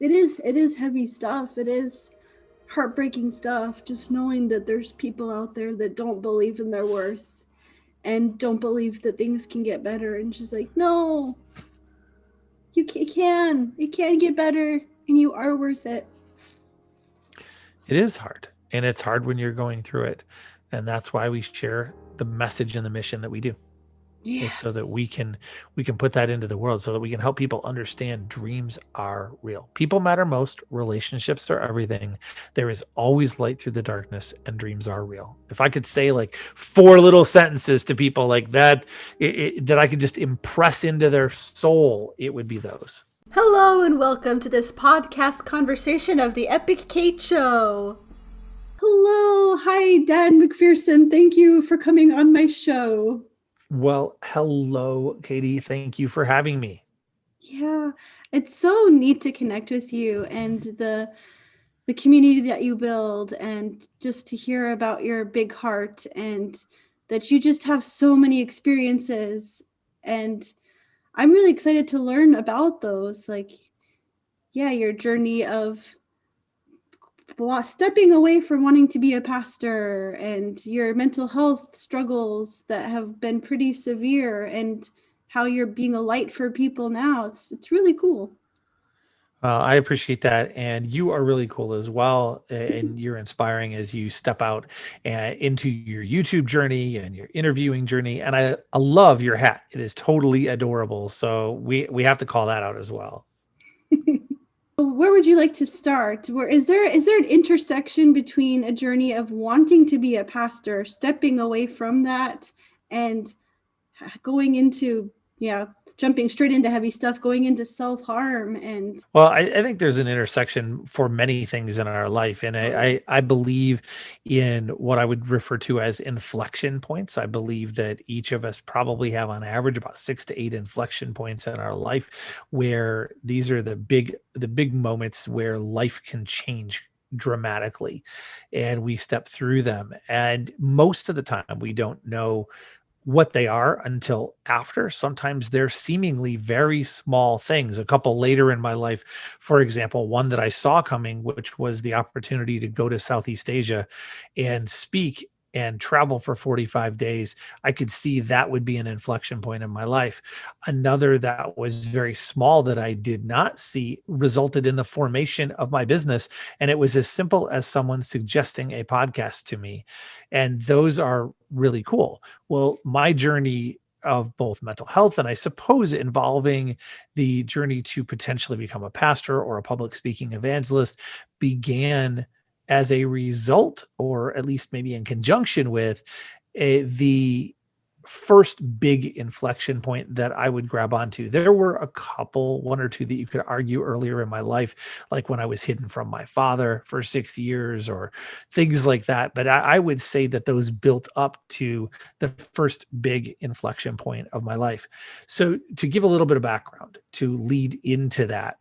It is heavy stuff. It is heartbreaking stuff. Just knowing that there's people out there that don't believe in their worth and don't believe that things can get better, and just like, no, it can get better, and you are worth it. It is hard, and it's hard when you're going through it. And that's why we share the message and the mission that we do, Yeah. is so that we can put that into the world, so that we can help people understand dreams are real. People matter most, relationships are everything. There is always light through the darkness, and dreams are real. If I could say like four little sentences to people like that, that I could just impress into their soul, it would be those. Hello and welcome to this podcast conversation of the Epic Kate Show. Hello, hi, Dan McPherson. Thank you for coming on my show. Well, hello, Katie. Thank you for having me. Yeah, it's so neat to connect with you and the community that you build, and just to hear about your big heart, and that you just have so many experiences. And I'm really excited to learn about those. Like, yeah, your journey of stepping away from wanting to be a pastor, and your mental health struggles that have been pretty severe, and how you're being a light for people now. It's really cool. I appreciate that. And you are really cool as well. And you're inspiring as you step out into your YouTube journey and your interviewing journey. And I love your hat. It is totally adorable. So we have to call that out as well. Where would you like to start? Where is there an intersection between a journey of wanting to be a pastor, stepping away from that, and going into, yeah, jumping straight into heavy stuff, going into self-harm? And Well, I think there's an intersection for many things in our life. And I believe in what I would refer to as inflection points. I believe that each of us probably have on average about 6 to 8 inflection points in our life, where these are the big moments where life can change dramatically, and we step through them. And most of the time we don't know what they are until after. Sometimes they're seemingly very small things. A couple later in my life, for example, one that I saw coming, which was the opportunity to go to Southeast Asia and speak and travel for 45 days. I could see that would be an inflection point in my life. Another that was very small that I did not see resulted in the formation of my business. And it was as simple as someone suggesting a podcast to me. And those are really cool. Well, my journey of both mental health and I suppose involving the journey to potentially become a pastor or a public speaking evangelist began as a result, or at least maybe in conjunction with, the first big inflection point that I would grab onto. There were a couple, one or two that you could argue earlier in my life, like when I was hidden from my father for 6 years or things like that. But I would say that those built up to the first big inflection point of my life. So, to give a little bit of background to lead into that,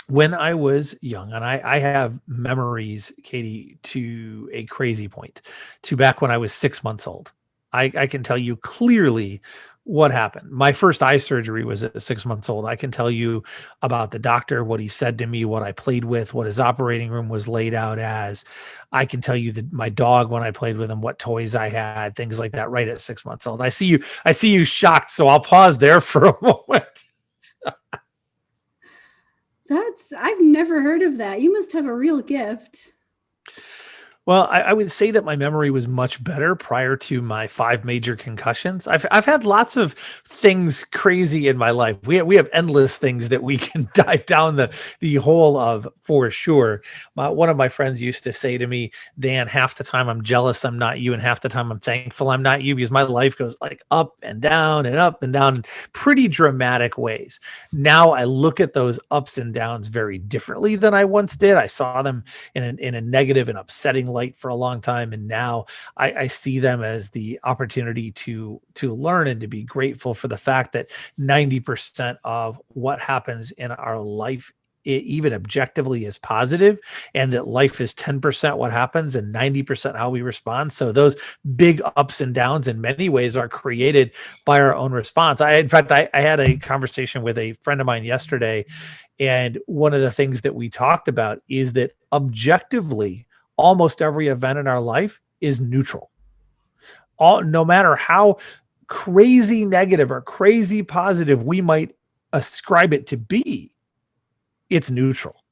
when I was young, and I have memories, Katie, to a crazy point, to back when I was 6 months old. I can tell you clearly what happened. My first eye surgery was at 6 months old. I can tell you about the doctor, what he said to me, what I played with, what his operating room was laid out as. I can tell you that my dog, when I played with him, what toys I had, things like that, right at 6 months old. I see you shocked, so I'll pause there for a moment. I've never heard of that. You must have a real gift. Well, I would say that my memory was much better prior to my 5 major concussions. I've had lots of things crazy in my life. We have endless things that we can dive down the hole of for sure. One of my friends used to say to me, "Dan, half the time I'm jealous I'm not you, and half the time I'm thankful I'm not you, because my life goes like up and down in pretty dramatic ways." Now I look at those ups and downs very differently than I once did. I saw them in a negative and upsetting light for a long time, and now I see them as the opportunity to learn and to be grateful for the fact that 90% of what happens in our life it even objectively is positive, and that life is 10% what happens and 90% how we respond. So those big ups and downs in many ways are created by our own response. In fact, I had a conversation with a friend of mine yesterday, and one of the things that we talked about is that objectively, almost every event in our life is neutral. No matter how crazy negative or crazy positive we might ascribe it to be, it's neutral.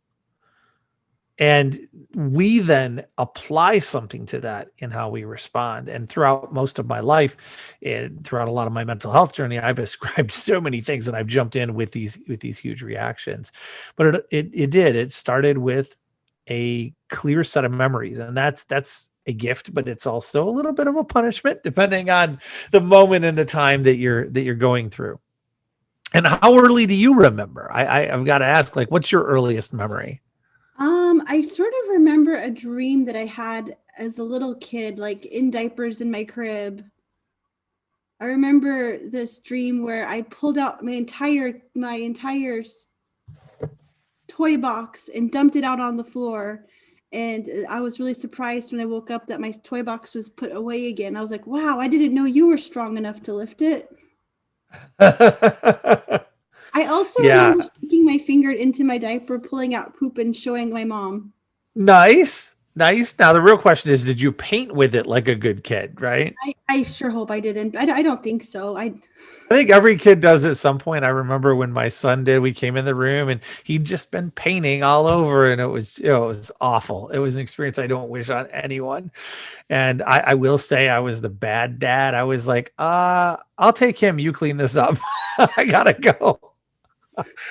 And we then apply something to that in how we respond. And throughout most of my life, and throughout a lot of my mental health journey, I've ascribed so many things, and I've jumped in with these huge reactions. But it started with a clear set of memories, and that's a gift, but it's also a little bit of a punishment depending on the moment and the time that you're going through. And how early do you remember? I've got to ask, like, what's your earliest memory? I sort of remember a dream that I had as a little kid, like in diapers in my crib. I remember this dream where I pulled out my entire toy box and dumped it out on the floor. And I was really surprised when I woke up that my toy box was put away again. I was like, wow, I didn't know you were strong enough to lift it. I also Yeah. remember sticking my finger into my diaper, pulling out poop, and showing my mom. Nice. Nice. Now the real question is, did you paint with it like a good kid, right? I sure hope I didn't. I don't think so. I think every kid does at some point. I remember when my son did, we came in the room and he'd just been painting all over, and it was, it was awful. It was an experience I don't wish on anyone. And I will say I was the bad dad. I was like, I'll take him. You clean this up. I gotta go.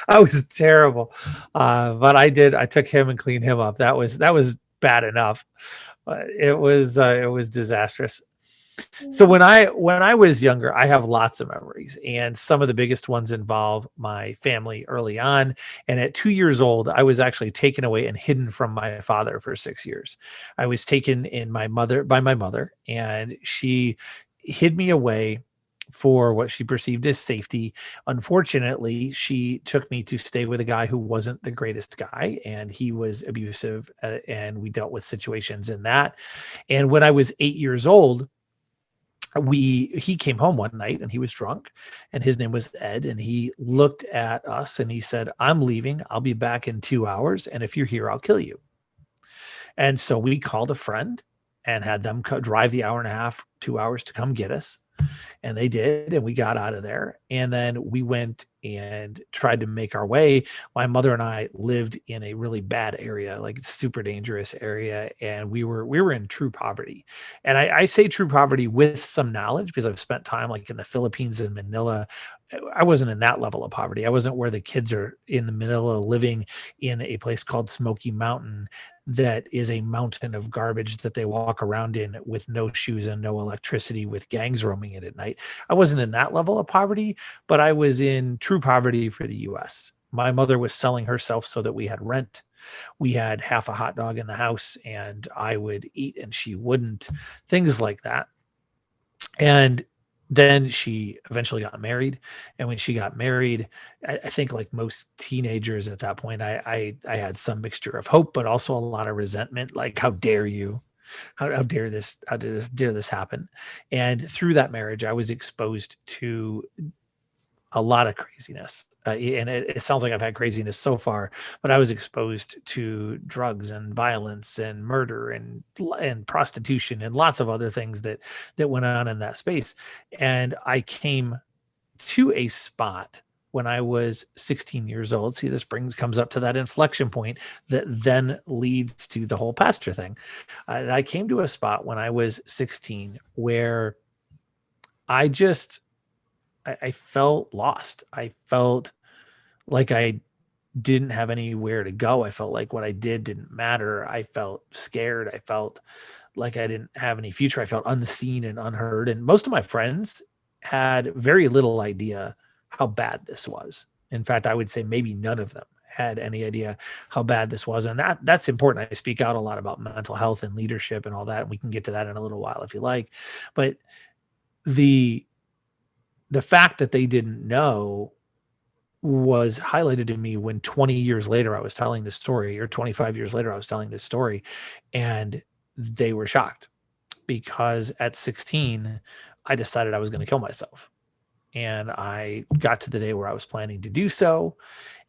I was terrible. But I took him and cleaned him up. That was bad enough. It was disastrous. So when I was younger, I have lots of memories, and some of the biggest ones involve my family early on. And at 2 years old, I was actually taken away and hidden from my father for 6 years. I was taken by my mother, and she hid me away for what she perceived as safety. Unfortunately, she took me to stay with a guy who wasn't the greatest guy, and he was abusive, and we dealt with situations in that. And when I was 8 years old, he came home one night and he was drunk, and his name was Ed, and he looked at us and he said, "I'm leaving. I'll be back in 2 hours. And if you're here, I'll kill you." And so we called a friend and had them drive the hour and a half, 2 hours to come get us. And they did, and we got out of there. And then we went and tried to make our way. My mother and I lived in a really bad area, like super dangerous area, and we were in true poverty. And I say true poverty with some knowledge because I've spent time like in the Philippines and Manila. I wasn't in that level of poverty. I wasn't where the kids are in the Manila living in a place called Smoky Mountain, that is a mountain of garbage that they walk around in with no shoes and no electricity, with gangs roaming it at night. I wasn't in that level of poverty, but I was in true poverty for the US. My mother was selling herself so that we had rent. We had half a hot dog in the house, and I would eat and she wouldn't, things like that. And then she eventually got married. And when she got married, I think like most teenagers at that point, I had some mixture of hope, but also a lot of resentment. Like, how dare you? How dare this? Dare this happen? And through that marriage, I was exposed to a lot of craziness. And it sounds like I've had craziness so far, but I was exposed to drugs and violence and murder and prostitution and lots of other things that went on in that space. And I came to a spot when I was 16 years old. See, this comes up to that inflection point that then leads to the whole pastor thing. I came to a spot when I was 16 where I just I felt lost. I felt like I didn't have anywhere to go. I felt like what I did didn't matter. I felt scared. I felt like I didn't have any future. I felt unseen and unheard. And most of my friends had very little idea how bad this was. In fact, I would say maybe none of them had any idea how bad this was. And that's important. I speak out a lot about mental health and leadership and all that. And we can get to that in a little while if you like. But the fact that they didn't know was highlighted to me when 20 years later I was telling this story, or 25 years later I was telling this story, and they were shocked because at 16 I decided I was going to kill myself. And I got to the day where I was planning to do so,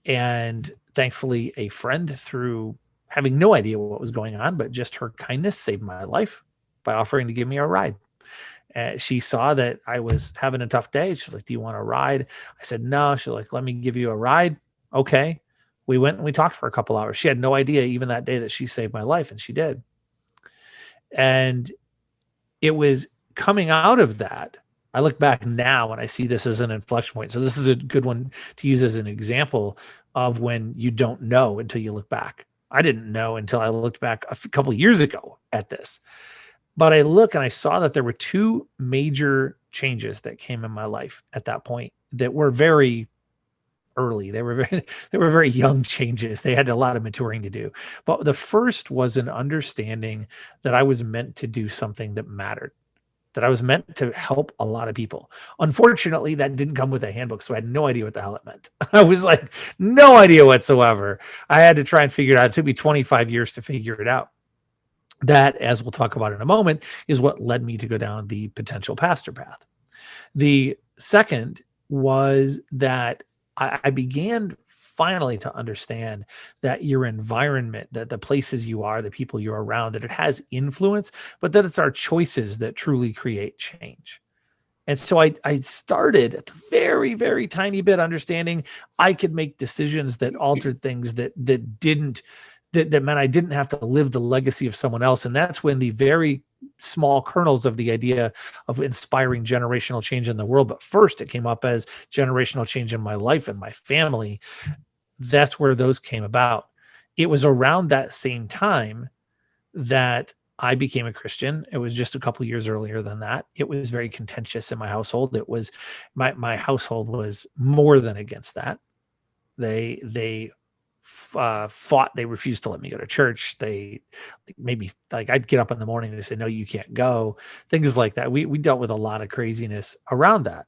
and thankfully a friend, through having no idea what was going on, but just her kindness, saved my life by offering to give me a ride. She saw that I was having a tough day. She's like, "Do you want a ride?" I said, "No." She's like, "Let me give you a ride." Okay. We went and we talked for a couple hours. She had no idea even that day that she saved my life, and she did. And it was coming out of that. I look back now and I see this as an inflection point. So this is a good one to use as an example of when you don't know until you look back. I didn't know until I looked back a couple of years ago at this. But I look and I saw that there were two major changes that came in my life at that point that were very early. They were very they were very young changes. They had a lot of maturing to do. But the first was an understanding that I was meant to do something that mattered, that I was meant to help a lot of people. Unfortunately, that didn't come with a handbook, so I had no idea what the hell it meant. I was like, no idea whatsoever. I had to try and figure it out. It took me 25 years to figure it out. That, as we'll talk about in a moment, is what led me to go down the potential pastor path. The second was that I began finally to understand that your environment, that the places you are, the people you're around, that it has influence, but that it's our choices that truly create change. And so I started at the very, very tiny bit understanding I could make decisions that altered things, that meant I didn't have to live the legacy of someone else. And that's when the very small kernels of the idea of inspiring generational change in the world, but first it came up as generational change in my life and my family. That's where those came about. It was around that same time that I became a Christian. It was just a couple years earlier than that. It was very contentious in my household. It was my household was more than against that. They fought. They refused to let me go to church. They maybe, like, I'd get up in the morning and they say, "No, you can't go." Things like that. We dealt with a lot of craziness around that.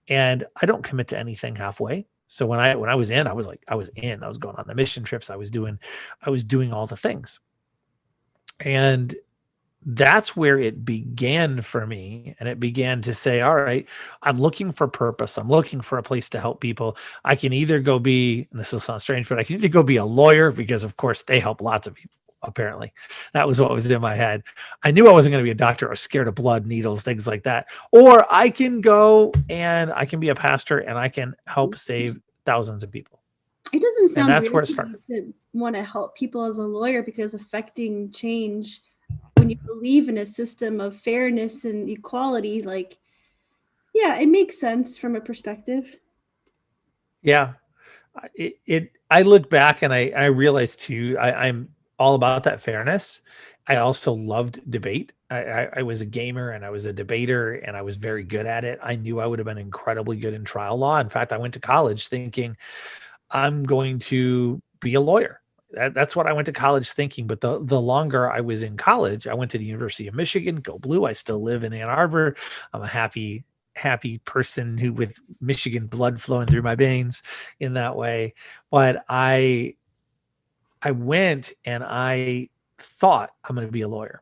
And I don't commit to anything halfway. So when I was in, I was like, I was in. I was going on the mission trips. I was doing all the things. And that's where it began for me. And it began to say, all right, I'm looking for purpose. I'm looking for a place to help people. I can either go be, and this will sound strange, but I can either go be a lawyer, because of course they help lots of people. Apparently, that was what was in my head. I knew I wasn't going to be a doctor. I was scared of blood, needles, things like that. Or I can go and I can be a pastor and I can help save thousands of people. It doesn't And sound that's where weird it to started. me to want to help people as a lawyer, because affecting change, when you believe in a system of fairness and equality, like, yeah, it makes sense from a perspective. Yeah. I look back and I realized too, I'm all about that fairness. I also loved debate. I was a gamer and I was a debater and I was very good at it. I knew I would have been incredibly good in trial law. In fact, I went to college thinking I'm going to be a lawyer. That's what I went to college thinking. But the longer I was in college, I went to the University of Michigan, go blue. I still live in Ann Arbor. I'm a happy person who, with Michigan blood flowing through my veins in that way. But I went and I thought I'm going to be a lawyer,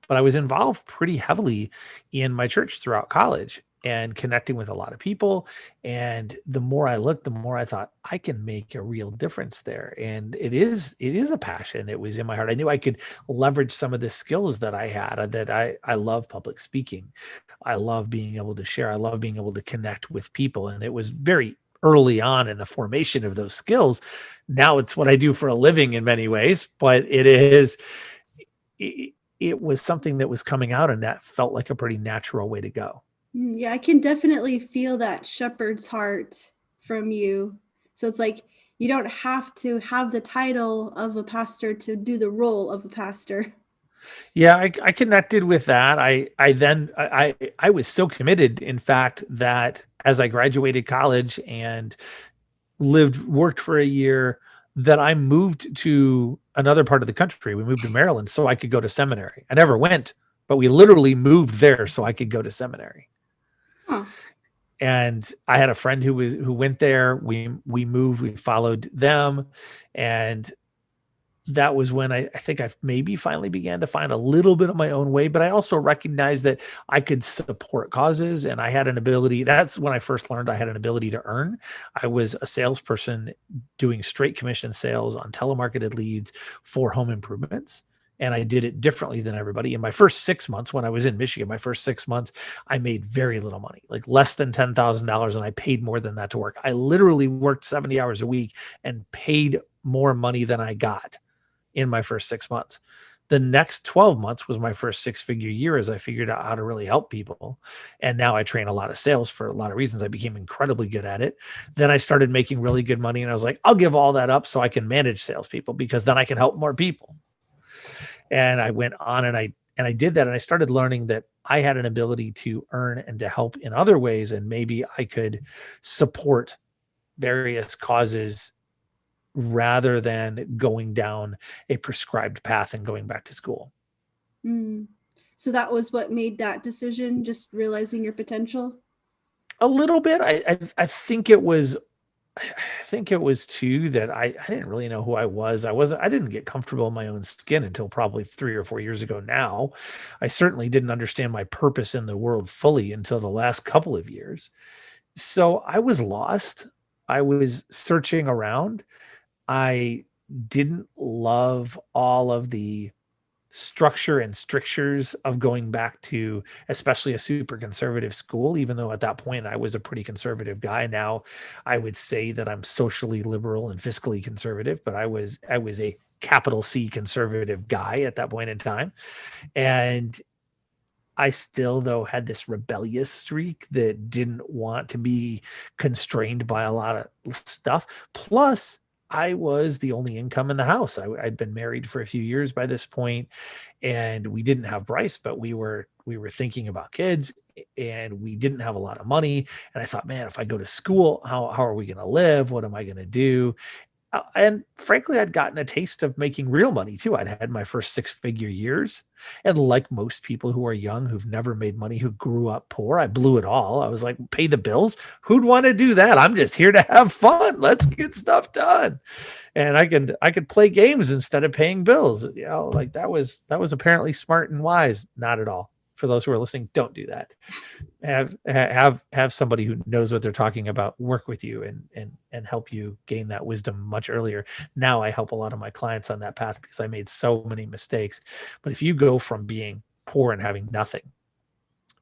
but I was involved pretty heavily in my church throughout college and connecting with a lot of people. And the more I looked, the more I thought I can make a real difference there. And it is a passion that was in my heart. I knew I could leverage some of the skills that I had, that I love public speaking. I love being able to share. I love being able to connect with people. And it was very early on in the formation of those skills. Now it's what I do for a living in many ways, but it was something that was coming out, and that felt like a pretty natural way to go. Yeah, I can definitely feel that shepherd's heart from you. So it's like you don't have to have the title of a pastor to do the role of a pastor. Yeah, I connected with that. I was so committed, in fact, that as I graduated college and worked for a year, that I moved to another part of the country. We moved to Maryland so I could go to seminary. I never went, but we literally moved there so I could go to seminary. Huh. And I had a friend who went there. We moved, we followed them, and that was when I think I maybe finally began to find a little bit of my own way. But I also recognized that I could support causes, and I had an ability. That's when I first learned I had an ability to earn. I was a salesperson doing straight commission sales on telemarketed leads for home improvements. And I did it differently than everybody. In my first 6 months, when I was in Michigan, my first 6 months, I made very little money, like less than $10,000. And I paid more than that to work. I literally worked 70 hours a week and paid more money than I got in my first 6 months. The next 12 months was my first six-figure year as I figured out how to really help people. And now I train a lot of sales for a lot of reasons. I became incredibly good at it. Then I started making really good money, and I was like, I'll give all that up so I can manage salespeople, because then I can help more people. And I went on, and I did that, and I started learning that I had an ability to earn and to help in other ways, and maybe I could support various causes rather than going down a prescribed path and going back to school. Mm. So that was what made that decision, just realizing your potential? A little bit. I think it was too that I didn't really know who I was. I didn't get comfortable in my own skin until probably 3 or 4 years ago now. I certainly didn't understand my purpose in the world fully until the last couple of years. So I was lost. I was searching around. I didn't love all of the structure and strictures of going back to especially a super conservative school, even though at that point I was a pretty conservative guy. Now I would say that I'm socially liberal and fiscally conservative, but I was a capital C conservative guy at that point in time. And I still, though, had this rebellious streak that didn't want to be constrained by a lot of stuff. Plus, I was the only income in the house. I'd been married for a few years by this point, and we didn't have Bryce, but we were thinking about kids, and we didn't have a lot of money. And I thought, man, if I go to school, how are we going to live? What am I going to do? And frankly, I'd gotten a taste of making real money too. I'd had my first six-figure years. And like most people who are young, who've never made money, who grew up poor, I blew it all. I was like, pay the bills. Who'd want to do that? I'm just here to have fun. Let's get stuff done. And I could play games instead of paying bills. Like that was apparently smart and wise. Not at all. For those who are listening, don't do that. Have somebody who knows what they're talking about work with you and help you gain that wisdom much earlier. Now I help a lot of my clients on that path because I made so many mistakes. But if you go from being poor and having nothing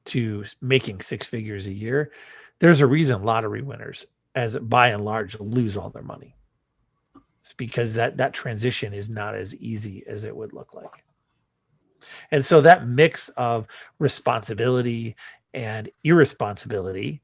to making six figures a year, there's a reason lottery winners, as by and large, lose all their money. It's because that transition is not as easy as it would look like. And so that mix of responsibility and irresponsibility,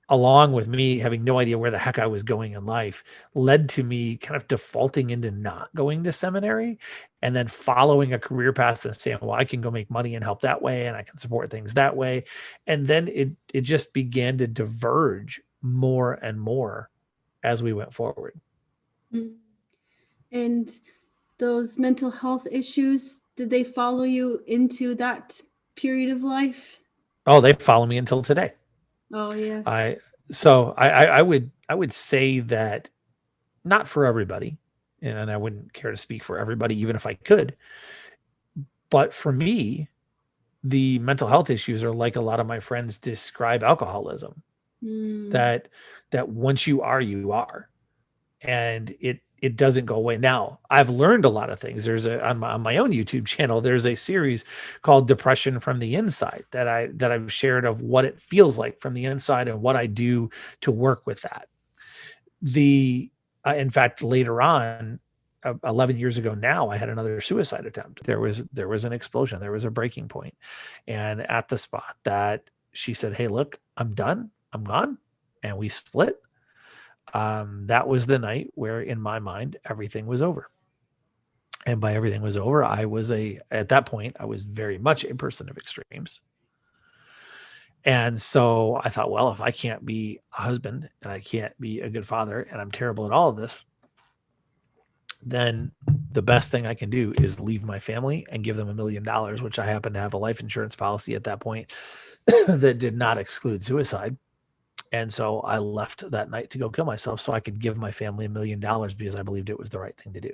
along with me having no idea where the heck I was going in life, led to me kind of defaulting into not going to seminary and then following a career path and saying, well, I can go make money and help that way, and I can support things that way. And then it just began to diverge more and more as we went forward. Mm. And those mental health issues, did they follow you into that period of life? Oh, they follow me until today. Oh, yeah. I so I would say that not for everybody, and I wouldn't care to speak for everybody, even if I could. But for me, the mental health issues are like a lot of my friends describe alcoholism. Mm. That once you are, and it doesn't go away. Now, I've learned a lot of things. There's on my own YouTube channel, there's a series called Depression from the Inside that I've shared of what it feels like from the inside and what I do to work with that. The In fact, later on, 11 years ago now, I had another suicide attempt. There was an explosion. There was a breaking point. And at the spot that she said, hey, look, I'm done. I'm gone. And we split. That was the night where, in my mind, everything was over. And by everything was over, at that point, I was very much a person of extremes. And so I thought, well, if I can't be a husband and I can't be a good father and I'm terrible at all of this, then the best thing I can do is leave my family and give them $1 million, which I happen to have a life insurance policy at that point that did not exclude suicide. And so I left that night to go kill myself so I could give my family $1 million because I believed it was the right thing to do.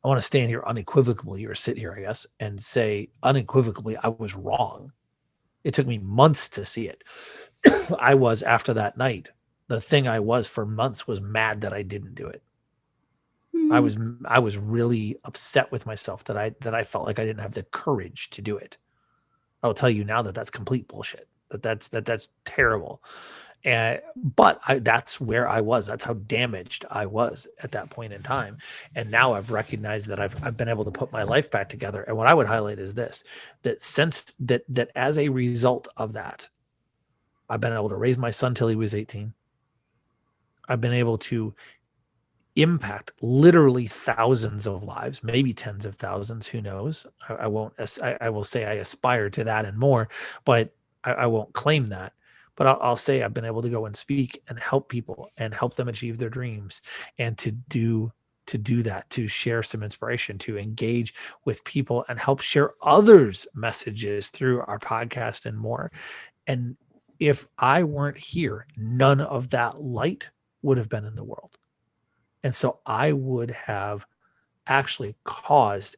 I want to stand here unequivocally, or sit here, I guess, and say unequivocally I was wrong. It took me months to see it. I was, after that night, the thing I was for months was mad that I didn't do it. I Hmm. was I was really upset with myself that I felt like I didn't have the courage to do it. I'll tell you now that that's complete bullshit. That's terrible. And but that's where I was. That's how damaged I was at that point in time. And now I've recognized that I've been able to put my life back together. And what I would highlight is this: that since that as a result of that, I've been able to raise my son till he was 18. I've been able to impact literally thousands of lives, maybe tens of thousands. Who knows? I won't. I will say I aspire to that and more, but I won't claim that. But I'll say I've been able to go and speak and help people and help them achieve their dreams, and to do that, to share some inspiration, to engage with people and help share others' messages through our podcast and more. And if I weren't here, none of that light would have been in the world. And so I would have actually caused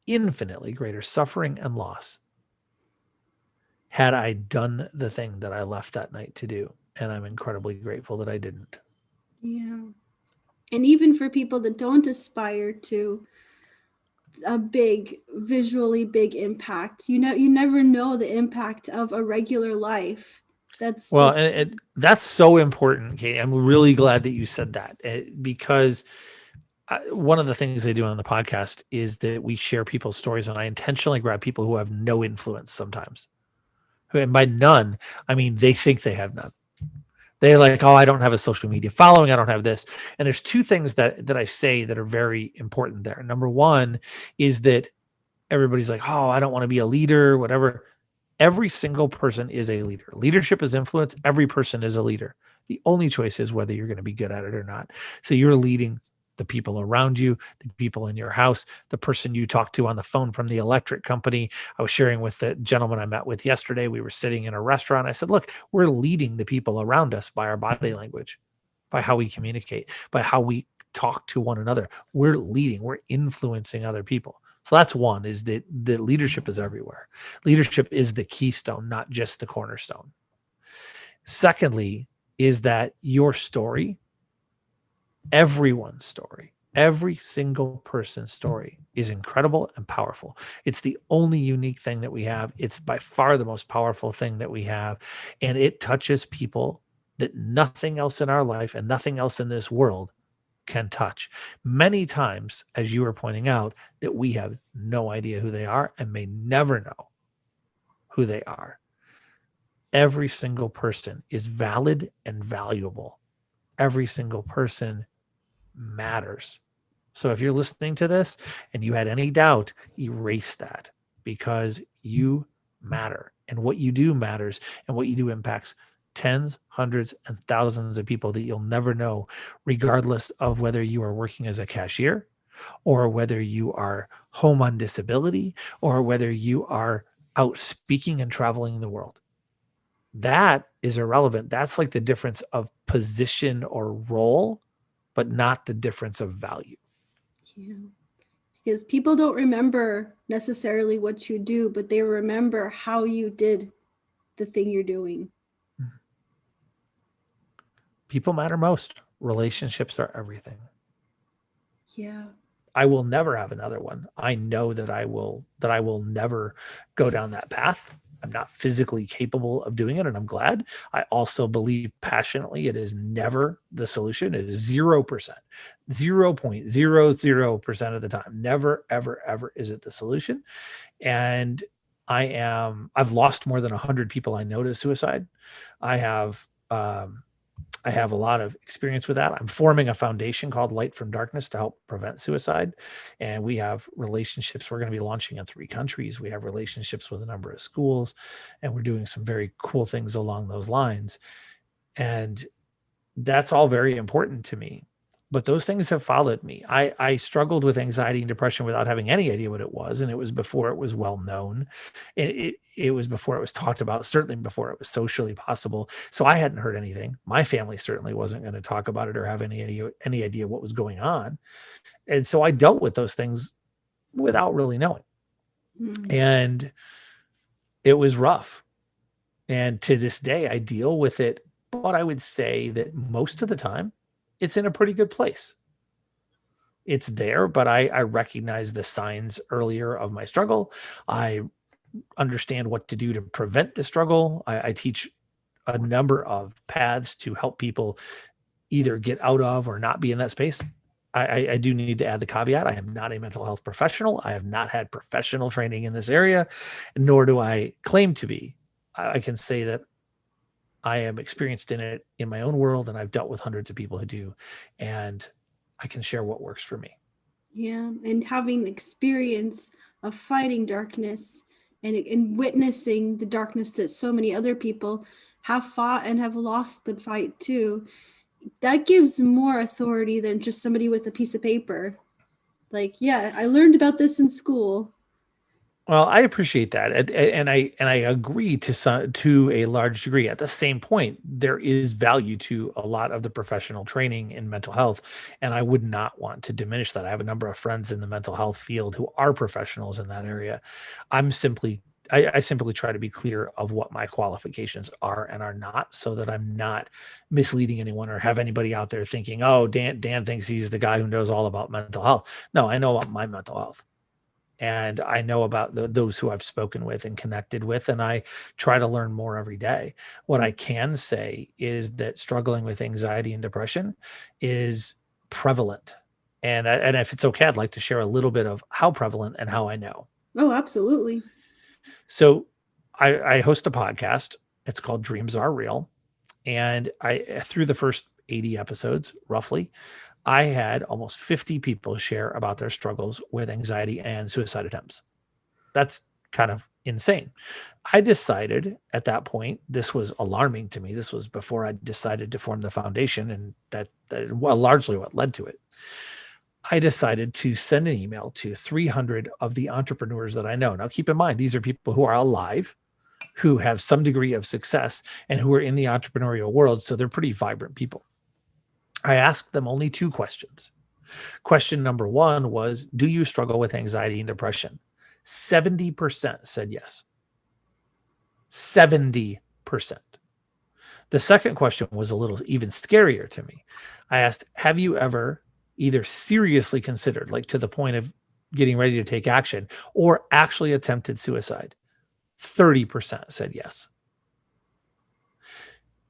infinitely greater suffering and loss had I done the thing that I left that night to do. And I'm incredibly grateful that I didn't. Yeah. And even for people that don't aspire to a big, visually big impact, you never know the impact of a regular life. Well, That's and that's so important, Katie. I'm really glad that you said that, because one of the things I do on the podcast is that we share people's stories, and I intentionally grab people who have no influence sometimes. And by none, I mean they think they have none. They're like, oh, I don't have a social media following. I don't have this. And there's two things that I say that are very important there. Number one is that everybody's like, oh, I don't want to be a leader, whatever. Every single person is a leader. Leadership is influence. Every person is a leader. The only choice is whether you're going to be good at it or not. So you're leading the people around you, the people in your house, the person you talk to on the phone from the electric company. I was sharing with the gentleman I met with yesterday. We were sitting in a restaurant. I said, look, we're leading the people around us by our body language, by how we communicate, by how we talk to one another. We're leading, we're influencing other people. So that's one, is that the leadership is everywhere. Leadership is the keystone, not just the cornerstone. Secondly, is that your story, everyone's story, every single person's story is incredible and powerful. It's the only unique thing that we have. It's by far the most powerful thing that we have. And it touches people that nothing else in our life and nothing else in this world can touch. Many times, as you were pointing out, that we have no idea who they are and may never know who they are. Every single person is valid and valuable. Every single person matters. So if you're listening to this and you had any doubt, erase that, because you matter, and what you do matters, and what you do impacts tens, hundreds, and thousands of people that you'll never know, regardless of whether you are working as a cashier, or whether you are home on disability, or whether you are out speaking and traveling the world. That is irrelevant. That's like the difference of position or role, but not the difference of value. yeah. Because people don't remember necessarily what you do, but they remember how you did the thing you're doing. People matter most. Relationships are everything. Yeah. I will never have another one. I know that I will never go down that path. I'm not physically capable of doing it, and I'm glad. I also believe passionately it is never the solution. It is 0%, 0.00% of the time. Never, ever, ever is it the solution. And I've lost more than 100 people I know to suicide. I have I have a lot of experience with that. I'm forming a foundation called Light from Darkness to help prevent suicide. And we have relationships. We're going to be launching in 3 countries. We have relationships with a number of schools, and we're doing some very cool things along those lines. And that's all very important to me. but those things have followed me. I struggled with anxiety and depression without having any idea what it was. And it was before it was well known. It was before it was talked about, certainly before it was socially possible. So I hadn't heard anything. My family certainly wasn't going to talk about it or have any idea what was going on. And so I dealt with those things without really knowing. Mm. And it was rough. And to this day, I deal with it. But I would say that most of the time, it's in a pretty good place. It's there, but I recognize the signs earlier of my struggle. I understand what to do to prevent the struggle. I teach a number of paths to help people either get out of or not be in that space. I do need to add the caveat. I am not a mental health professional. I have not had professional training in this area, nor do I claim to be. I can say that I am experienced in it in my own world, and I've dealt with hundreds of people who do, and I can share what works for me. Yeah, and having experience of fighting darkness and witnessing the darkness that so many other people have fought and have lost the fight too, that gives more authority than just somebody with a piece of paper. Like, yeah, I learned about this in school. Well, I appreciate that, and I agree to a large degree. At the same point, there is value to a lot of the professional training in mental health, and I would not want to diminish that. I have a number of friends in the mental health field who are professionals in that area. I simply try to be clear of what my qualifications are and are not, so that I'm not misleading anyone or have anybody out there thinking, "Oh, Dan thinks he's the guy who knows all about mental health." No, I know about my mental health. And I know about those who I've spoken with and connected with, and I try to learn more every day. What I can say is that struggling with anxiety and depression is prevalent. And if it's okay, I'd like to share a little bit of how prevalent and how I know. Oh, absolutely. So I host a podcast. It's called Dreams Are Real. And I through the first 80 episodes, roughly, I had almost 50 people share about their struggles with anxiety and suicide attempts. That's kind of insane. I decided at that point, this was alarming to me. This was before I decided to form the foundation, and that well, largely what led to it. I decided to send an email to 300 of the entrepreneurs that I know. Now, keep in mind, these are people who are alive, who have some degree of success, and who are in the entrepreneurial world. So they're pretty vibrant people. I asked them only two questions. Question number one was, do you struggle with anxiety and depression? 70% said yes. 70%. The second question was a little even scarier to me. I asked, have you ever either seriously considered, like to the point of getting ready to take action, or actually attempted suicide? 30% said yes.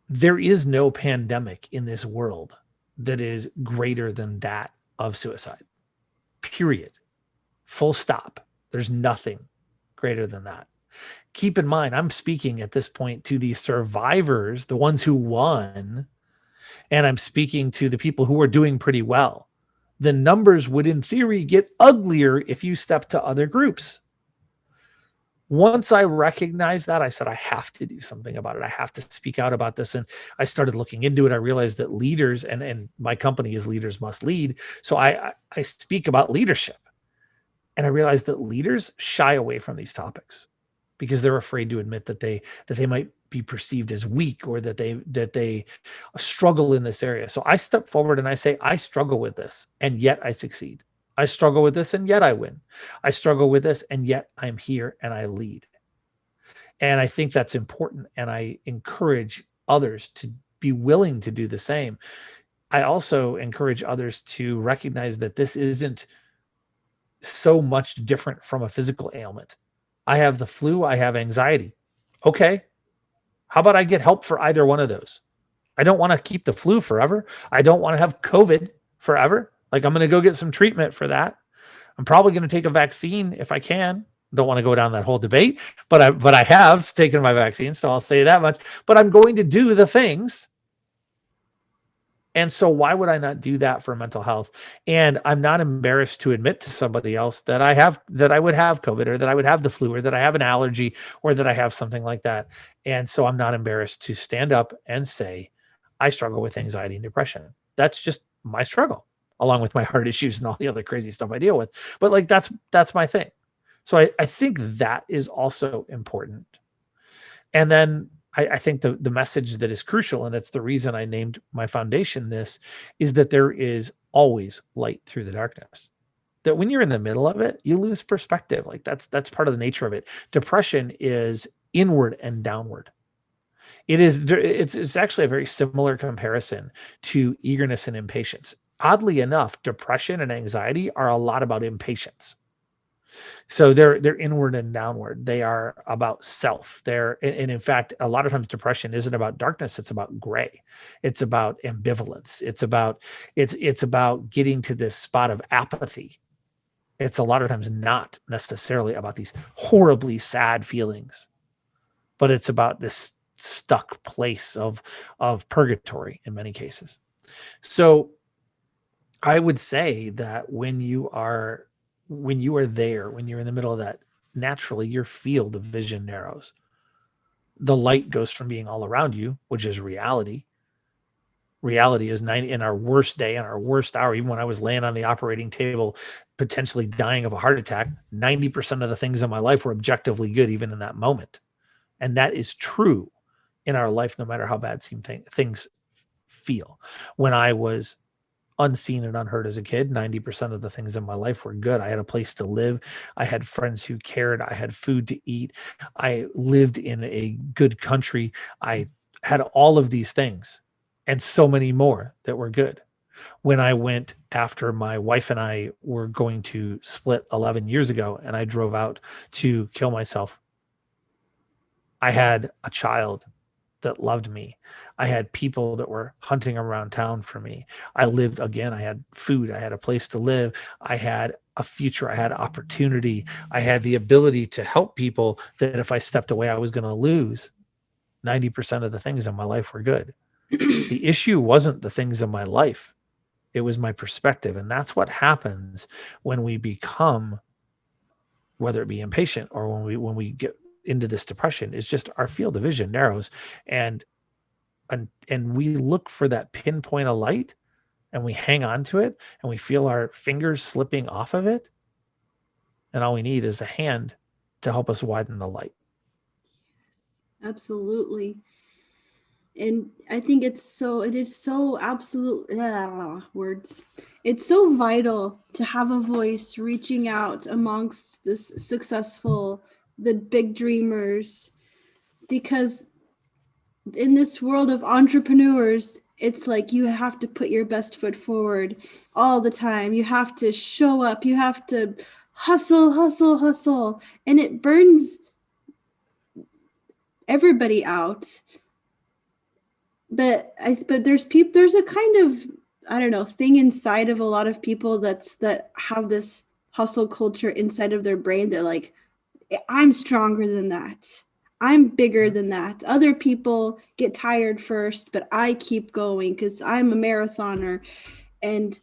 There is no pandemic in this world that is greater than that of suicide. Period. Full stop. There's nothing greater than that. Keep in mind, I'm speaking at this point to the survivors, the ones who won, and I'm speaking to the people who are doing pretty well. The numbers would, in theory, get uglier if you step to other groups. Once I recognized that, I said, I have to do something about it. I have to speak out about this. And I started looking into it. I realized that leaders, and my company is Leaders Must Lead. So I speak about leadership. And I realized that leaders shy away from these topics because they're afraid to admit that they might be perceived as weak, or that they struggle in this area. So I step forward and I say, I struggle with this, and yet I succeed. I struggle with this, and yet I win. I struggle with this, and yet I'm here and I lead. And I think that's important. And I encourage others to be willing to do the same. I also encourage others to recognize that this isn't so much different from a physical ailment. I have the flu, I have anxiety. Okay. How about I get help for either one of those? I don't want to keep the flu forever. I don't want to have COVID forever. Like, I'm going to go get some treatment for that. I'm probably going to take a vaccine if I can. Don't want to go down that whole debate, but I have taken my vaccine, so I'll say that much. But I'm going to do the things. And so why would I not do that for mental health? And I'm not embarrassed to admit to somebody else that I would have COVID, or that I would have the flu, or that I have an allergy, or that I have something like that. And so I'm not embarrassed to stand up and say, I struggle with anxiety and depression. That's just my struggle. along with my heart issues and all the other crazy stuff I deal with. But like, that's my thing. So I think that is also important. And then I think the message that is crucial, and it's the reason I named my foundation this, is that there is always light through the darkness. That when you're in the middle of it, you lose perspective. Like that's part of the nature of it. Depression is inward and downward. It's actually a very similar comparison to eagerness and impatience. Oddly enough, depression and anxiety are a lot about impatience. So they're inward and downward. They are about self. And in fact, a lot of times depression isn't about darkness, it's about gray. It's about ambivalence. It's about getting to this spot of apathy. It's a lot of times not necessarily about these horribly sad feelings, but it's about this stuck place of purgatory in many cases. So I would say that when you are there, when you're in the middle of that, naturally your field of vision narrows. The light goes from being all around you, which is reality. Reality is 90 in our worst day, in our worst hour, even when I was laying on the operating table, potentially dying of a heart attack, 90% of the things in my life were objectively good, even in that moment. And that is true in our life, no matter how bad things feel. When I was unseen and unheard as a kid, 90% of the things in my life were good. I had a place to live. I had friends who cared. I had food to eat. I lived in a good country. I had all of these things and so many more that were good. When I went after my wife and I were going to split 11 years ago and I drove out to kill myself, I had a child that loved me. I had people that were hunting around town for me. I lived again. I had food. I had a place to live. I had a future. I had opportunity. I had the ability to help people that if I stepped away, I was going to lose. 90% of the things in my life were good. The issue wasn't the things in my life. It was my perspective. And that's what happens when we become, whether it be impatient or when we get into this depression, is just our field of vision narrows, and we look for that pinpoint of light and we hang on to it and we feel our fingers slipping off of it, and all we need is a hand to help us widen the light. Absolutely. And I think it is so absolute words. It's so vital to have a voice reaching out amongst this successful, the big dreamers, because in this world of entrepreneurs, it's like you have to put your best foot forward all the time. You have to show up. You have to hustle, hustle, hustle. And it burns everybody out. But there's a kind of, I don't know, thing inside of a lot of people that have this hustle culture inside of their brain. They're like, I'm stronger than that. I'm bigger than that. Other people get tired first, but I keep going because I'm a marathoner. And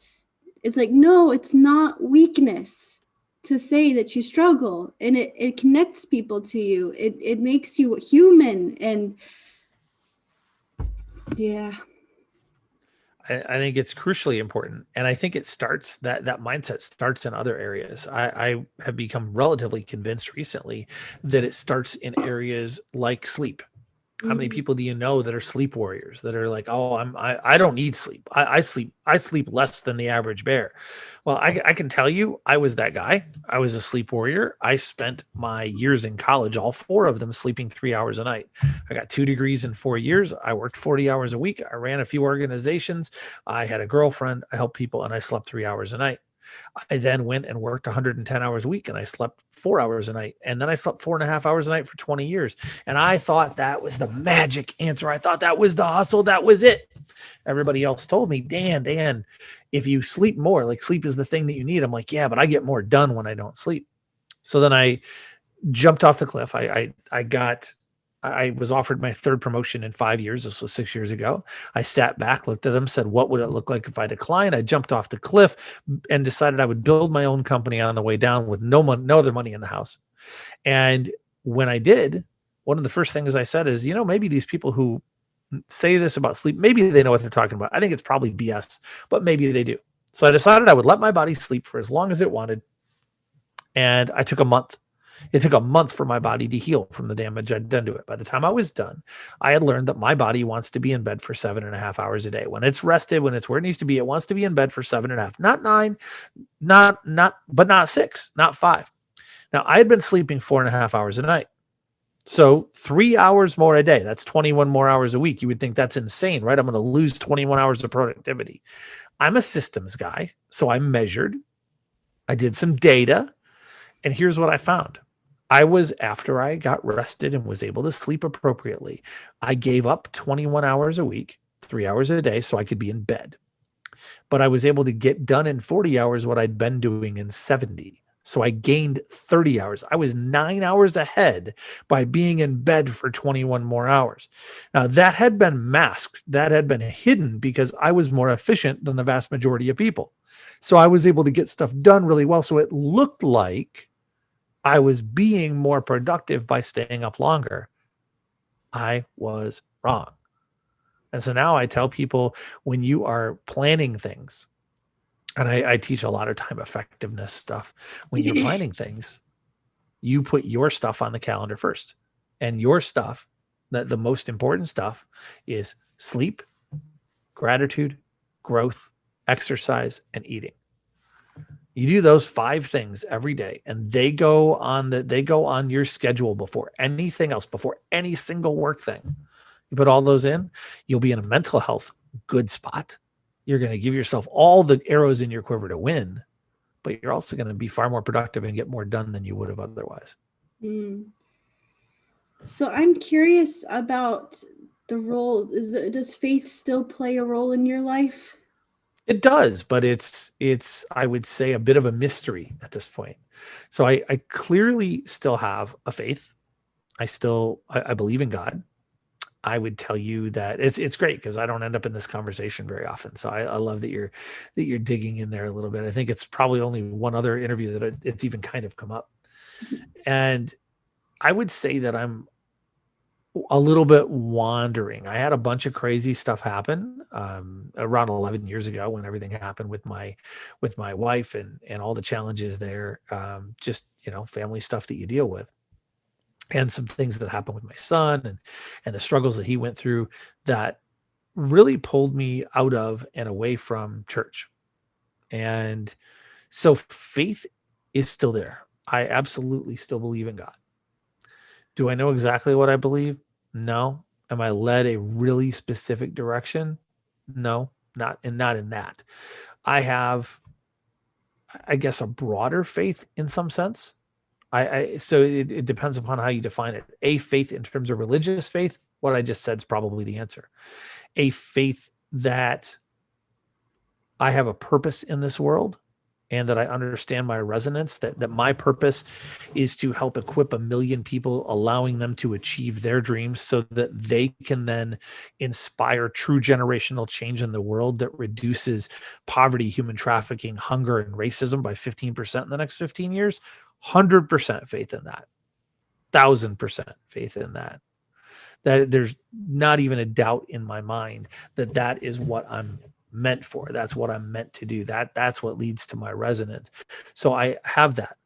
it's like, no, it's not weakness to say that you struggle. And it connects people to you. It makes you human. And yeah. I think it's crucially important. And I think it starts that mindset starts in other areas. I have become relatively convinced recently that it starts in areas like sleep. How many people do you know that are sleep warriors that are like, oh, I don't need sleep. I sleep less than the average bear. Well, I can tell you, I was that guy. I was a sleep warrior. I spent my years in college, all 4 of them, sleeping 3 hours a night. I got 2 degrees in 4 years. I worked 40 hours a week. I ran a few organizations. I had a girlfriend. I helped people, and I slept 3 hours a night. I then went and worked 110 hours a week, and I slept 4 hours a night. And then I slept 4.5 hours a night for 20 years. And I thought that was the magic answer. I thought that was the hustle. That was it. Everybody else told me, Dan, if you sleep more, like sleep is the thing that you need. I'm like, yeah, but I get more done when I don't sleep. So then I jumped off the cliff. I was offered my 3rd promotion in 5 years. This was 6 years ago. I sat back, looked at them, said, what would it look like if I declined? I jumped off the cliff and decided I would build my own company on the way down with no other money in the house. And when I did, one of the first things I said is, maybe these people who say this about sleep, maybe they know what they're talking about. I think it's probably BS, but maybe they do. So I decided I would let my body sleep for as long as it wanted. And I took a month. It took a month for my body to heal from the damage I'd done to it. By the time I was done, I had learned that my body wants to be in bed for 7.5 hours a day. When it's rested, when it's where it needs to be, it wants to be in bed for 7.5, not 9, but not 6, not 5. Now I had been sleeping 4.5 hours a night. So 3 hours more a day, that's 21 more hours a week. You would think that's insane, right? I'm going to lose 21 hours of productivity. I'm a systems guy. So I measured, I did some data, and here's what I found. After I got rested and was able to sleep appropriately, I gave up 21 hours a week, 3 hours a day, so I could be in bed. But I was able to get done in 40 hours what I'd been doing in 70. So I gained 30 hours. I was 9 hours ahead by being in bed for 21 more hours. Now, that had been masked, that had been hidden because I was more efficient than the vast majority of people. So I was able to get stuff done really well. So it looked like I was being more productive by staying up longer. I was wrong. And so now I tell people, when you are planning things, and I teach a lot of time effectiveness stuff, when you're planning things, you put your stuff on the calendar first. And your stuff, the most important stuff, is sleep, gratitude, growth, exercise, and eating. You do those 5 things every day, and they go on your schedule before anything else, before any single work thing. You put all those in, you'll be in a mental health good spot. You're going to give yourself all the arrows in your quiver to win, but you're also going to be far more productive and get more done than you would have otherwise. Mm. So I'm curious about the role. Does faith still play a role in your life? It does, but it's I would say a bit of a mystery at this point. So I clearly still have a faith. I believe in God. I would tell you that it's great because I don't end up in this conversation very often. So I love that you're digging in there a little bit. I think it's probably only one other interview that it's even kind of come up. And I would say that I'm a little bit wandering. I had a bunch of crazy stuff happen around 11 years ago when everything happened with my wife and all the challenges there. Just family stuff that you deal with, and some things that happened with my son and the struggles that he went through that really pulled me out of and away from church. And so faith is still there. I absolutely still believe in God. Do I know exactly what I believe? No. Am I led a really specific direction? No, not in that. I have, I guess, a broader faith in some sense. So it depends upon how you define it. A faith in terms of religious faith, what I just said is probably the answer. A faith that I have a purpose in this world and that I understand my resonance, that my purpose is to help equip 1 million people, allowing them to achieve their dreams so that they can then inspire true generational change in the world that reduces poverty, human trafficking, hunger, and racism by 15% in the next 15 years. 100% faith in that. 1,000% faith in that. That there's not even a doubt in my mind that that is what I'm meant for. That's what I'm meant to do. That's what leads to my resonance. So I have that.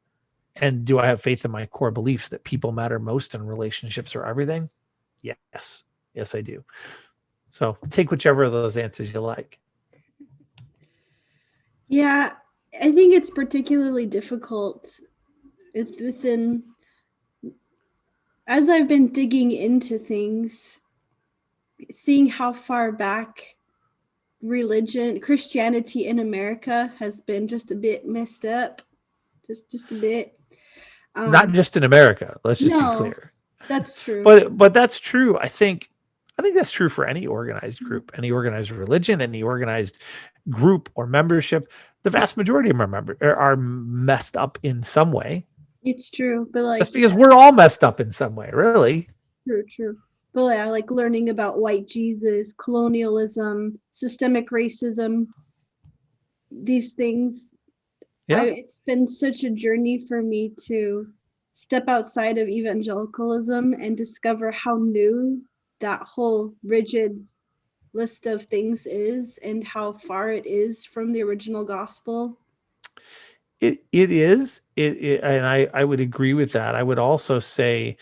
And do I have faith in my core beliefs that people matter most and relationships are everything? Yes. Yes, I do. So take whichever of those answers you like. Yeah, I think it's particularly difficult within, as I've been digging into things, seeing how far back Christianity in America has been just a bit messed up, just a bit. Not just in America. Let's just be No, clear. that's true. But that's true. I think that's true for any organized group, any organized religion, any organized group or membership. The vast majority of them are messed up in some way. It's true, but That's like, because we're all messed up in some way, really. true. But yeah, like learning about white Jesus, colonialism, systemic racism, these things. Yeah. It's been such a journey for me to step outside of evangelicalism and discover how new that whole rigid list of things is and how far it is from the original gospel? And I would agree with that. I would also say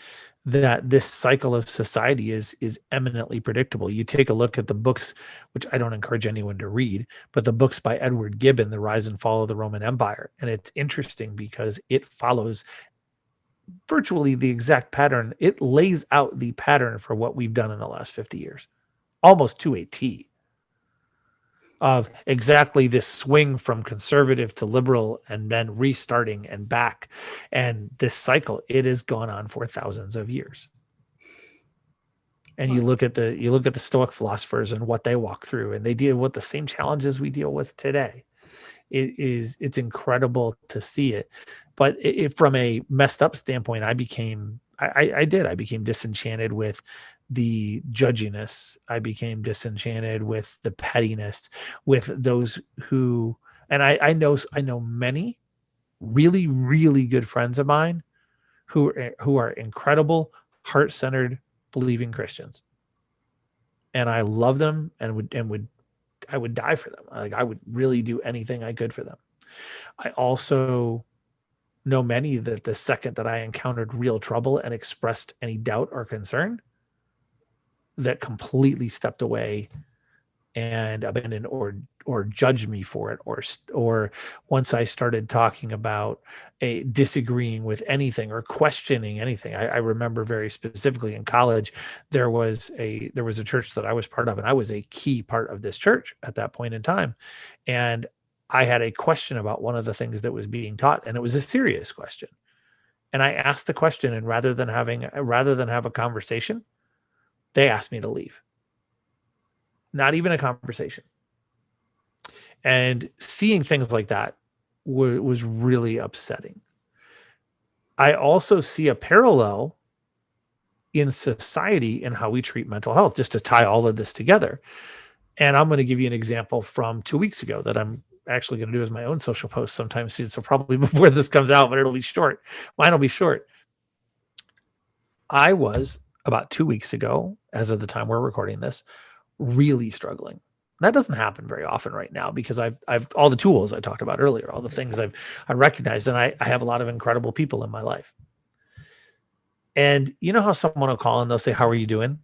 that this cycle of society is eminently predictable. You take a look at the books, which I don't encourage anyone to read, but the books by Edward Gibbon, The Rise and Fall of the Roman Empire. And it's interesting because it follows virtually the exact pattern. It lays out the pattern for what we've done in the last 50 years, almost to a T, of exactly this swing from conservative to liberal and then restarting and back. And this cycle, it has gone on for thousands of years. And you look at the Stoic philosophers and what they walk through, and they deal with the same challenges we deal with today. It's incredible to see it. But from a messed up standpoint, I became disenchanted with the judginess. I became disenchanted with the pettiness, with those who, and I know many really, really good friends of mine who are incredible, heart-centered, believing Christians. And I love them and I would die for them. Like, I would really do anything I could for them. I also know many that the second that I encountered real trouble and expressed any doubt or concern, that completely stepped away and abandoned or judged me for it, or once I started talking about disagreeing with anything or questioning anything. I remember very specifically in college, there was a church that I was part of, and I was a key part of this church at that point in time. And I had a question about one of the things that was being taught, and it was a serious question. And I asked the question, and rather than have a conversation, they asked me to leave. Not even a conversation. And seeing things like that was really upsetting. I also see a parallel in society in how we treat mental health, just to tie all of this together. And I'm going to give you an example from 2 weeks ago that I'm actually going to do as my own social post sometime soon. So probably before this comes out, but it'll be short. Mine will be short. I was, about 2 weeks ago, as of the time we're recording this, really struggling. That doesn't happen very often right now because I've all the tools I talked about earlier, all the things I recognized, and I have a lot of incredible people in my life. And you know how someone will call and they'll say, "How are you doing?"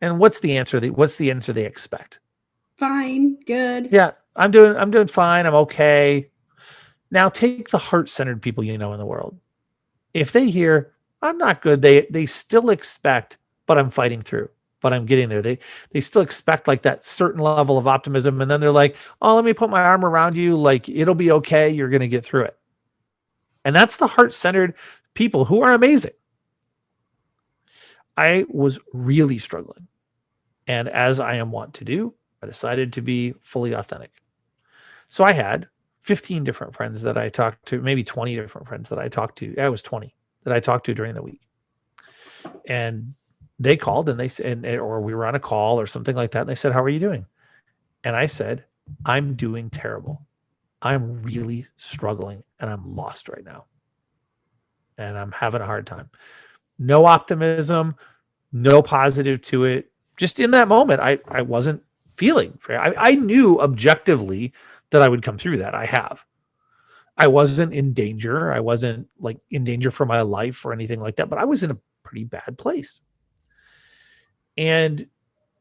And what's the answer they expect? Fine, good. Yeah, I'm doing fine. I'm okay. Now take the heart-centered people you know in the world. If they hear I'm not good, they still expect, but I'm fighting through. But I'm getting there. They still expect like that certain level of optimism. And then they're like, "Oh, let me put my arm around you. Like, it'll be okay. You're going to get through it." And that's the heart-centered people who are amazing. I was really struggling. And as I am wont to do, I decided to be fully authentic. So I had 15 different friends that I talked to, maybe 20 different friends that I talked to. It was 20 that I talked to during the week. And they called and they said, or we were on a call or something like that. And they said, "How are you doing?" And I said, "I'm doing terrible. I'm really struggling and I'm lost right now. And I'm having a hard time." No optimism, no positive to it. Just in that moment, I wasn't feeling fair. I knew objectively that I would come through that. I wasn't in danger. I wasn't like in danger for my life or anything like that, but I was in a pretty bad place. And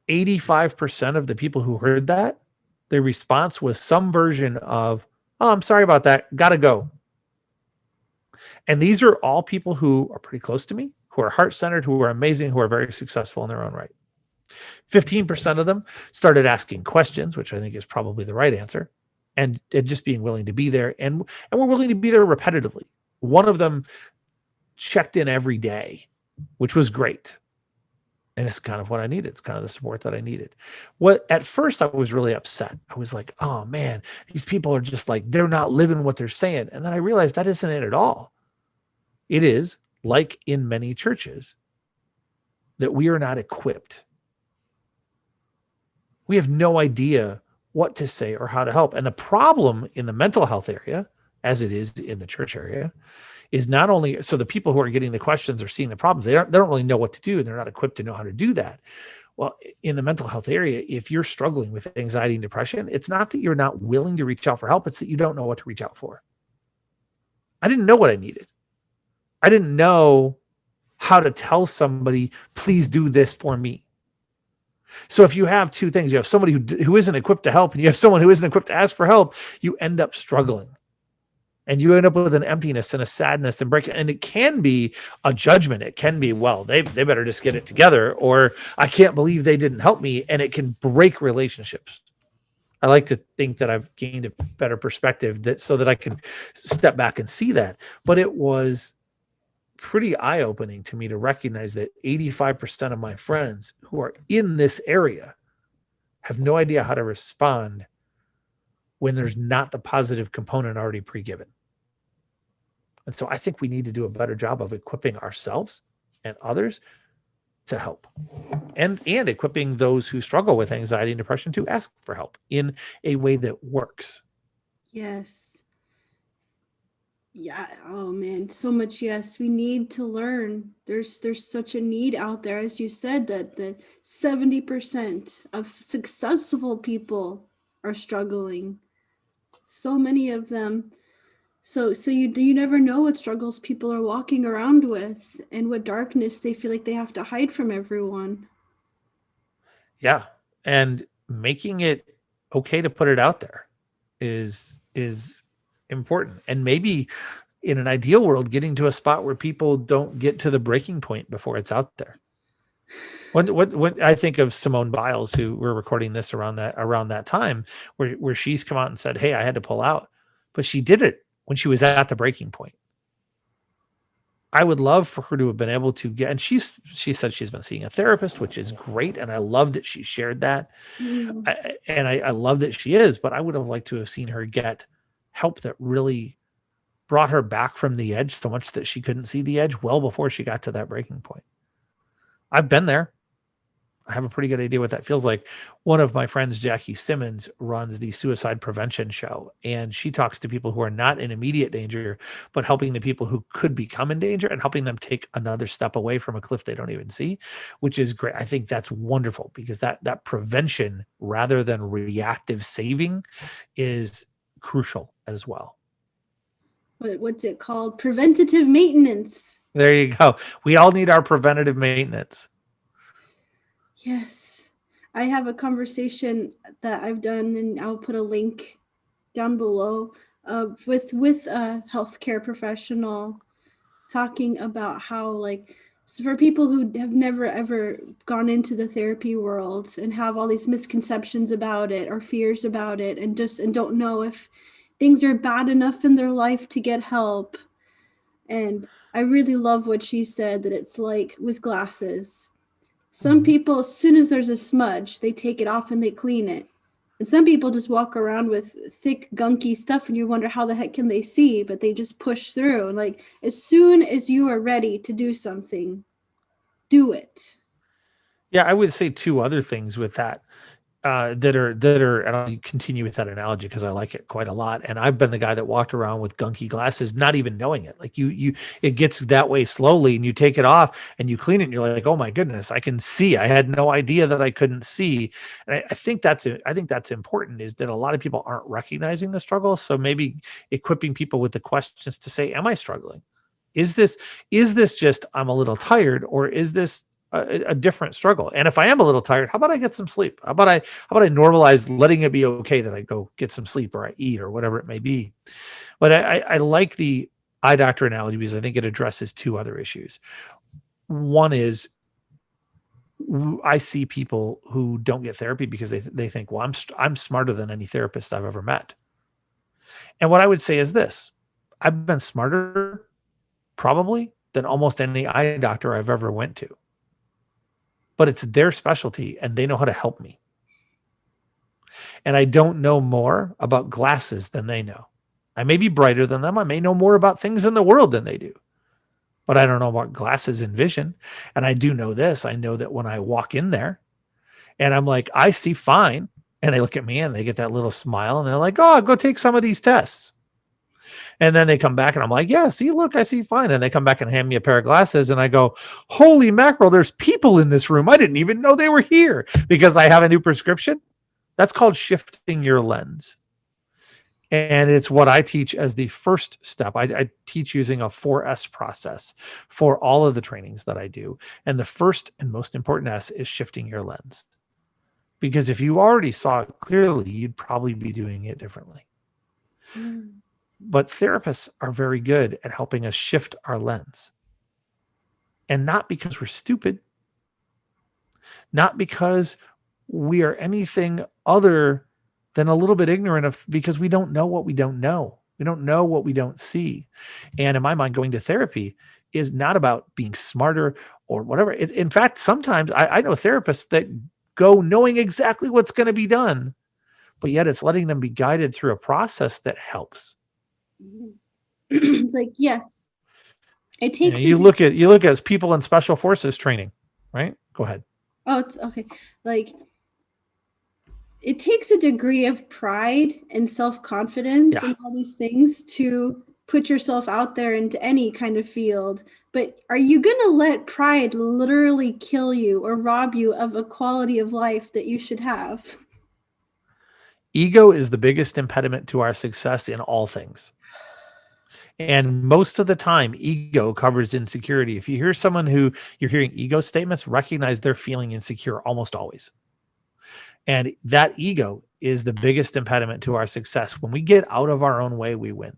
85% of the people who heard that, their response was some version of, "Oh, I'm sorry about that. Gotta go." And these are all people who are pretty close to me, who are heart-centered, who are amazing, who are very successful in their own right. 15% of them started asking questions, which I think is probably the right answer, and just being willing to be there. And we're willing to be there repetitively. One of them checked in every day, which was great. And it's kind of what I needed. It's kind of the support that I needed. At first I was really upset. I was like, "Oh man, these people are just like, they're not living what they're saying." And then I realized that isn't it at all. It is, like in many churches, that we are not equipped. We have no idea what to say or how to help. And the problem in the mental health area, as it is in the church area, is not only so the people who are getting the questions are seeing the problems, they don't really know what to do, and they're not equipped to know how to do that. Well, in the mental health area, if you're struggling with anxiety and depression, it's not that you're not willing to reach out for help. It's that you don't know what to reach out for. I didn't know what I needed. I didn't know how to tell somebody, please do this for me. So if you have two things, you have somebody who isn't equipped to help and you have someone who isn't equipped to ask for help, you end up struggling. And you end up with an emptiness and a sadness and break. And it can be a judgment. It can be, well, they better just get it together, or I can't believe they didn't help me. And it can break relationships. I like to think that I've gained a better perspective so that I can step back and see that. But it was pretty eye-opening to me to recognize that 85% of my friends who are in this area have no idea how to respond when there's not the positive component already pre-given. And so I think we need to do a better job of equipping ourselves and others to help, and equipping those who struggle with anxiety and depression to ask for help in a way that works. Yes. Yeah. Oh man, so much. Yes, we need to learn. There's such a need out there, as you said, that the 70% of successful people are struggling. So many of them. So you never know what struggles people are walking around with and what darkness they feel like they have to hide from everyone. Yeah. And making it okay to put it out there is important. And maybe in an ideal world, getting to a spot where people don't get to the breaking point before it's out there. When I think of Simone Biles, who we're recording this around that time, where she's come out and said, "Hey, I had to pull out," but she did it when she was at the breaking point. I would love for her to have been able to get, and she said she's been seeing a therapist, which is great, and I love that she shared that, I love that she is, but I would have liked to have seen her get help that really brought her back from the edge so much that she couldn't see the edge well before she got to that breaking point. I've been there. I have a pretty good idea what that feels like. One of my friends, Jackie Simmons, runs the suicide prevention show, and she talks to people who are not in immediate danger, but helping the people who could become in danger and helping them take another step away from a cliff they don't even see, which is great. I think that's wonderful because that prevention rather than reactive saving is crucial as well. What's it called? Preventative maintenance. There you go. We all need our preventative maintenance. Yes. I have a conversation that I've done, and I'll put a link down below with a healthcare professional talking about how, like, so for people who have never ever gone into the therapy world and have all these misconceptions about it or fears about it and don't know if things are bad enough in their life to get help. And I really love what she said, that it's like with glasses. Some people, as soon as there's a smudge, they take it off and they clean it. And some people just walk around with thick, gunky stuff and you wonder how the heck can they see, but they just push through. And like, as soon as you are ready to do something, do it. Yeah, I would say two other things with that. That are, and I'll continue with that analogy because I like it quite a lot. And I've been the guy that walked around with gunky glasses, not even knowing it. Like it gets that way slowly, and you take it off and you clean it, and you're like, oh my goodness, I can see. I had no idea that I couldn't see. And I think that's important, is that a lot of people aren't recognizing the struggle. So maybe equipping people with the questions to say, am I struggling? Is this just I'm a little tired, or is this a different struggle? And if I am a little tired, how about I get some sleep? How about I normalize letting it be okay that I go get some sleep or I eat or whatever it may be? But I like the eye doctor analogy because I think it addresses two other issues. One is I see people who don't get therapy because they think, well, I'm smarter than any therapist I've ever met. And what I would say is this: I've been smarter probably than almost any eye doctor I've ever went to. But it's their specialty and they know how to help me. And I don't know more about glasses than they know. I may be brighter than them. I may know more about things in the world than they do. But I don't know about glasses and vision. And I do know this. I know that when I walk in there and I'm like, I see fine. And they look at me and they get that little smile and they're like, oh, go take some of these tests. And then they come back and I'm like, yeah, see, look, I see fine. And they come back and hand me a pair of glasses and I go, holy mackerel, there's people in this room. I didn't even know they were here because I have a new prescription. That's called shifting your lens. And it's what I teach as the first step. I teach using a 4S process for all of the trainings that I do. And the first and most important S is shifting your lens. Because if you already saw it clearly, you'd probably be doing it differently. But therapists are very good at helping us shift our lens. And not because we're stupid, not because we are anything other than a little bit ignorant of, because we don't know what we don't know. We don't know what we don't see. And in my mind, going to therapy is not about being smarter or whatever. In fact, sometimes I know therapists that go knowing exactly what's going to be done, but yet it's letting them be guided through a process that helps. It's like, yes, it takes. You look at people in special forces training, right? Go ahead. Oh, it's okay. Like, it takes a degree of pride and self-confidence and all these things to put yourself out there into any kind of field. But are you going to let pride literally kill you or rob you of a quality of life that you should have? Ego is the biggest impediment to our success in all things. And most of the time, ego covers insecurity. If you hear someone who you're hearing ego statements, recognize they're feeling insecure almost always. And that ego is the biggest impediment to our success. When we get out of our own way, we win.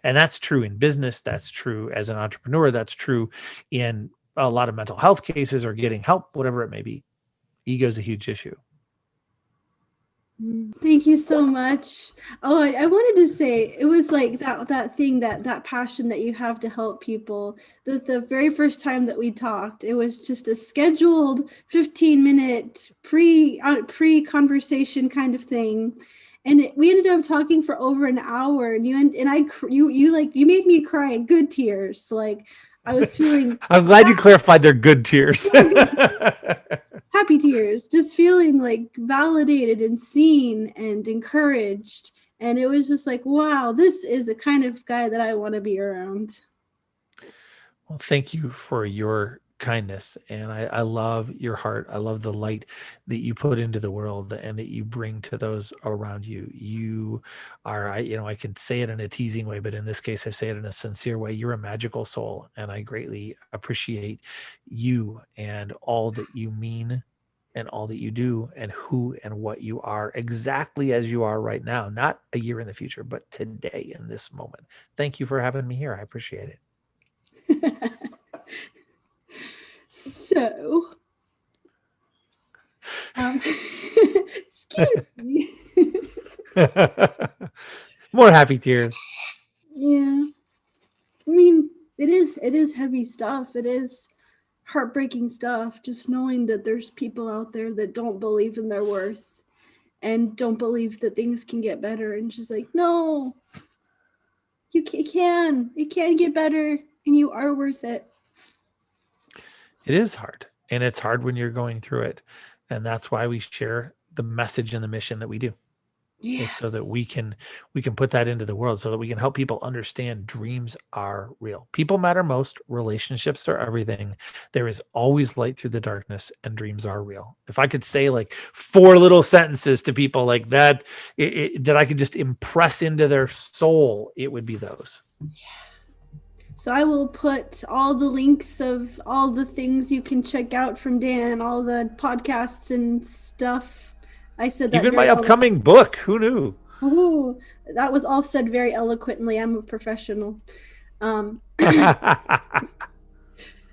And that's true in business. That's true as an entrepreneur. That's true in a lot of mental health cases or getting help, whatever it may be. Ego is a huge issue. Thank you so much. Oh, I wanted to say, it was like that thing, that passion that you have to help people. The very first time that we talked, it was just a scheduled 15-minute pre-conversation kind of thing. And we ended up talking for over an hour, and you made me cry good tears. Like, I was feeling. I'm glad you clarified they're good tears. Happy tears, just feeling like validated and seen and encouraged. And it was just like, wow, this is the kind of guy that I want to be around. Well, thank you for your kindness. And I love your heart. I love the light that you put into the world and that you bring to those around you. You are, I can say it in a teasing way, but in this case, I say it in a sincere way. You're a magical soul. And I greatly appreciate you and all that you mean and all that you do and who and what you are exactly as you are right now, not a year in the future, but today in this moment. Thank you for having me here. I appreciate it. So, excuse me. More happy tears. Yeah. I mean, it is heavy stuff. It is heartbreaking stuff, just knowing that there's people out there that don't believe in their worth and don't believe that things can get better, and just like, no, it can get better, and you are worth it. It is hard, and it's hard when you're going through it, and that's why we share the message and the mission that we do. Yeah. So that we can put that into the world, so that we can help people understand dreams are real. People matter most. Relationships are everything. There is always light through the darkness, and dreams are real. If I could say like 4 little sentences to people like that, that I could just impress into their soul, it would be those. Yeah. So I will put all the links of all the things you can check out from Dan, all the podcasts and stuff. I said that even my upcoming book. Who knew? Oh, that was all said very eloquently. I'm a professional.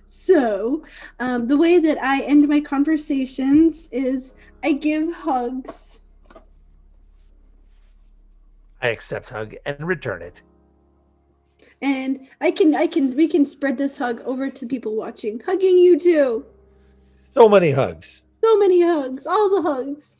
So the way that I end my conversations is I give hugs. I accept hug and return it. And we can spread this hug over to people watching. Hugging you too. So many hugs. So many hugs. All the hugs.